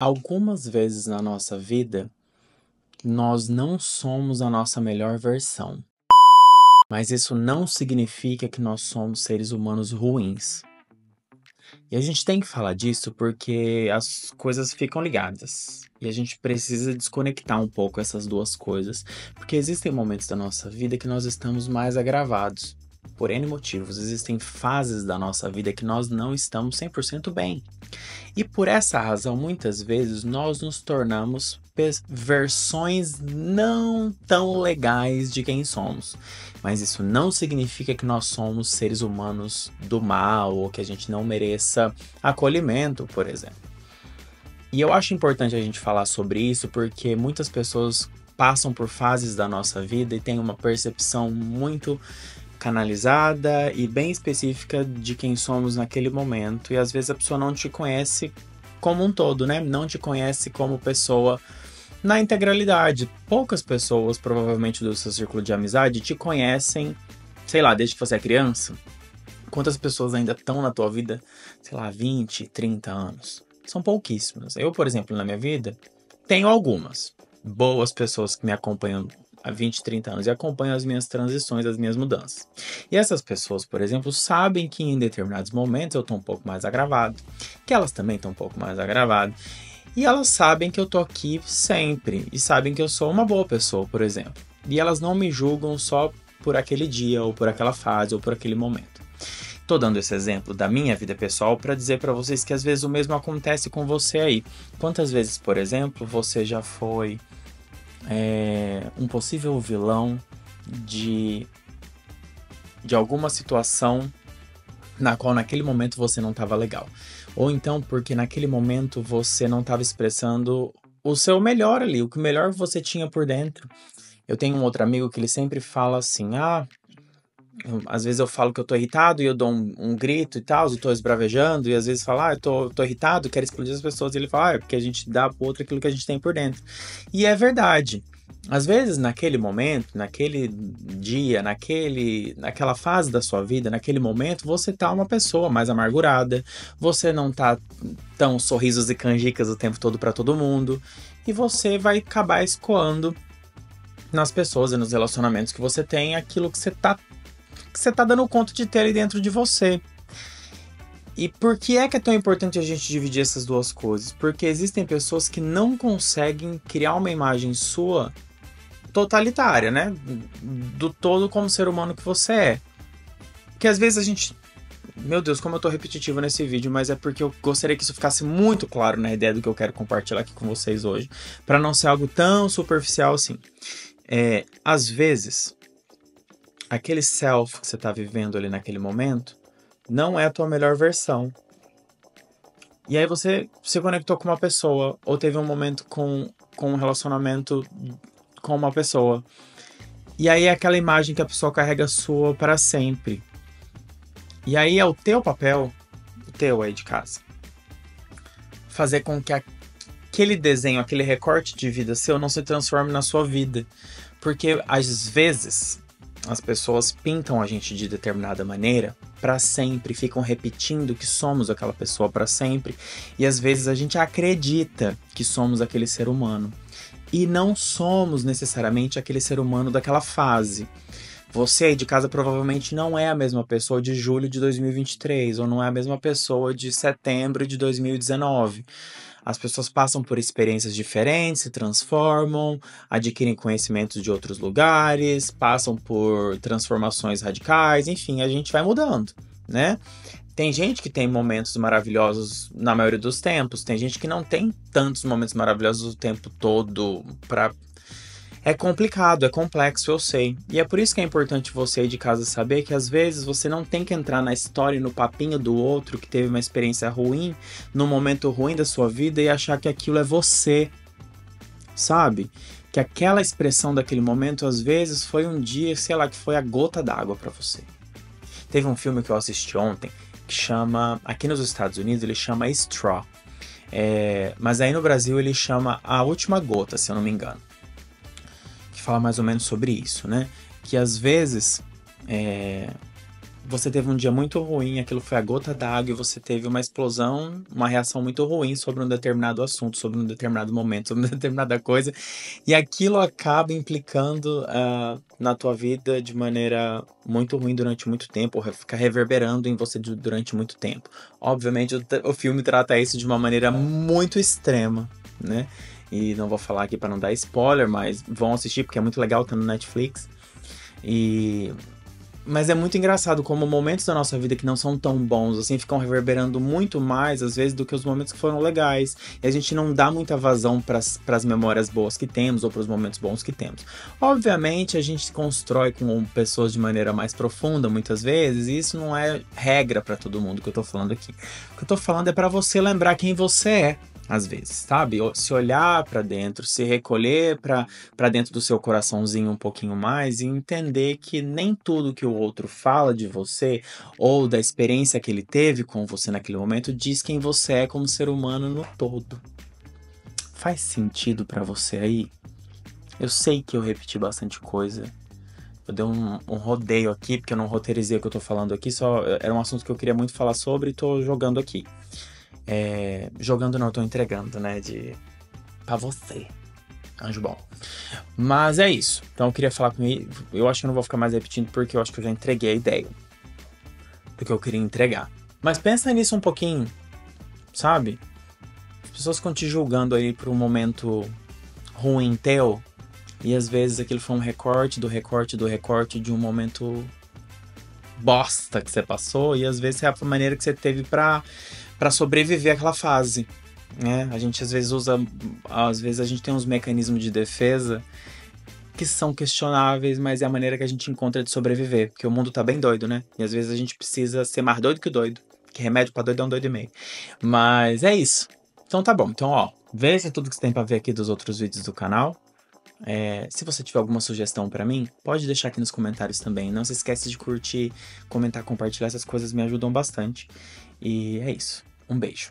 Algumas vezes na nossa vida, nós não somos a nossa melhor versão, mas isso não significa que nós somos seres humanos ruins. E a gente tem que falar disso porque as coisas ficam ligadas. E a gente precisa desconectar um pouco essas duas coisas, porque existem momentos da nossa vida que nós estamos mais agravados. Por N motivos, existem fases da nossa vida que nós não estamos 100% bem. E por essa razão, muitas vezes, nós nos tornamos versões não tão legais de quem somos. Mas isso não significa que nós somos seres humanos do mal ou que a gente não mereça acolhimento, por exemplo. E eu acho importante a gente falar sobre isso porque muitas pessoas passam por fases da nossa vida e têm uma percepção muito canalizada e bem específica de quem somos naquele momento. E às vezes a pessoa não te conhece como um todo, né? Não te conhece como pessoa na integralidade. Poucas pessoas, provavelmente do seu círculo de amizade, te conhecem, sei lá, desde que você é criança. Quantas pessoas ainda estão na tua vida, sei lá, 20, 30 anos? São pouquíssimas. Eu, por exemplo, na minha vida, tenho algumas boas pessoas que me acompanham há 20, 30 anos e acompanham as minhas transições, as minhas mudanças. E essas pessoas, por exemplo, sabem que em determinados momentos eu tô um pouco mais agravado, que elas também estão um pouco mais agravadas. E elas sabem que eu tô aqui sempre e sabem que eu sou uma boa pessoa, por exemplo. E elas não me julgam só por aquele dia ou por aquela fase ou por aquele momento. Tô dando esse exemplo da minha vida pessoal para dizer para vocês que às vezes o mesmo acontece com você aí. Quantas vezes, por exemplo, você já foi um possível vilão de alguma situação na qual naquele momento você não estava legal? Ou então porque naquele momento você não estava expressando o seu melhor ali, o que melhor você tinha por dentro. Eu tenho um outro amigo que ele sempre fala assim, às vezes eu falo que eu tô irritado e eu dou um grito e tal, eu tô esbravejando, e às vezes falo, eu tô irritado, quero explodir as pessoas, e ele fala, é porque a gente dá pro outro aquilo que a gente tem por dentro. E é verdade. Às vezes, naquele momento, naquele dia, naquela fase da sua vida, naquele momento, você tá uma pessoa mais amargurada, você não tá tão sorrisos e canjicas o tempo todo pra todo mundo, e você vai acabar escoando nas pessoas e nos relacionamentos que você tem aquilo que você tá dando conta de ter ali dentro de você. E por que é tão importante a gente dividir essas duas coisas? Porque existem pessoas que não conseguem criar uma imagem sua totalitária, né? Do todo como ser humano que você é. Que às vezes a gente... Meu Deus, como eu tô repetitivo nesse vídeo, mas é porque eu gostaria que isso ficasse muito claro na ideia do que eu quero compartilhar aqui com vocês hoje, para não ser algo tão superficial assim. Às vezes, aquele self que você tá vivendo ali naquele momento não é a tua melhor versão. E aí você se conectou com uma pessoa, ou teve um momento com um relacionamento com uma pessoa. E aí é aquela imagem que a pessoa carrega sua para sempre. E aí é o teu papel, o teu aí de casa, fazer com que aquele desenho, aquele recorte de vida seu não se transforme na sua vida. Porque às vezes as pessoas pintam a gente de determinada maneira para sempre, ficam repetindo que somos aquela pessoa para sempre, e às vezes a gente acredita que somos aquele ser humano e não somos necessariamente aquele ser humano daquela fase. Você aí de casa provavelmente não é a mesma pessoa de julho de 2023, ou não é a mesma pessoa de setembro de 2019. As pessoas passam por experiências diferentes, se transformam, adquirem conhecimentos de outros lugares, passam por transformações radicais, enfim, a gente vai mudando, né? Tem gente que tem momentos maravilhosos na maioria dos tempos, tem gente que não tem tantos momentos maravilhosos o tempo todo pra... É complicado, é complexo, eu sei. E é por isso que é importante você aí de casa saber que às vezes você não tem que entrar na história e no papinho do outro que teve uma experiência ruim, num momento ruim da sua vida e achar que aquilo é você, sabe? Que aquela expressão daquele momento às vezes foi um dia, sei lá, que foi a gota d'água pra você. Teve um filme que eu assisti ontem que chama, aqui nos Estados Unidos ele chama Straw, mas aí no Brasil ele chama A Última Gota, se eu não me engano. Fala mais ou menos sobre isso, né? Que às vezes você teve um dia muito ruim, aquilo foi a gota d'água e você teve uma explosão, uma reação muito ruim sobre um determinado assunto, sobre um determinado momento, sobre uma determinada coisa, e aquilo acaba implicando na tua vida de maneira muito ruim durante muito tempo, ou fica reverberando em você durante muito tempo. Obviamente, o filme trata isso de uma maneira muito extrema, né? E não vou falar aqui para não dar spoiler, mas vão assistir porque é muito legal, tá no Netflix. Mas é muito engraçado como momentos da nossa vida que não são tão bons, assim, ficam reverberando muito mais, às vezes, do que os momentos que foram legais. E a gente não dá muita vazão para as memórias boas que temos ou para os momentos bons que temos. Obviamente, a gente se constrói com pessoas de maneira mais profunda, muitas vezes, e isso não é regra para todo mundo que eu tô falando aqui. O que eu tô falando é para você lembrar quem você é. Às vezes, sabe? Se olhar para dentro, se recolher para dentro do seu coraçãozinho um pouquinho mais e entender que nem tudo que o outro fala de você ou da experiência que ele teve com você naquele momento diz quem você é como ser humano no todo. Faz sentido para você aí? Eu sei que eu repeti bastante coisa. Eu dei um rodeio aqui, porque eu não roteirizei o que eu tô falando aqui, só era um assunto que eu queria muito falar sobre e tô jogando aqui. Jogando não, tô entregando, né, pra você, anjo bom. Mas é isso, então eu queria falar com ele, eu acho que eu não vou ficar mais repetindo porque eu acho que eu já entreguei a ideia do que eu queria entregar. Mas pensa nisso um pouquinho, sabe? As pessoas ficam te julgando aí por um momento ruim teu, e às vezes aquilo foi um recorte do recorte do recorte de um momento bosta que você passou, e às vezes é a maneira que você teve pra sobreviver àquela fase, né? A gente às vezes a gente tem uns mecanismos de defesa que são questionáveis, mas é a maneira que a gente encontra de sobreviver, porque o mundo tá bem doido, né? E às vezes a gente precisa ser mais doido que doido, que remédio pra doido é um doido e meio. Mas é isso. Então tá bom. Então, ó, veja tudo que você tem pra ver aqui dos outros vídeos do canal. Se você tiver alguma sugestão pra mim, pode deixar aqui nos comentários também. Não se esquece de curtir, comentar, compartilhar, essas coisas me ajudam bastante. E é isso. Um beijo.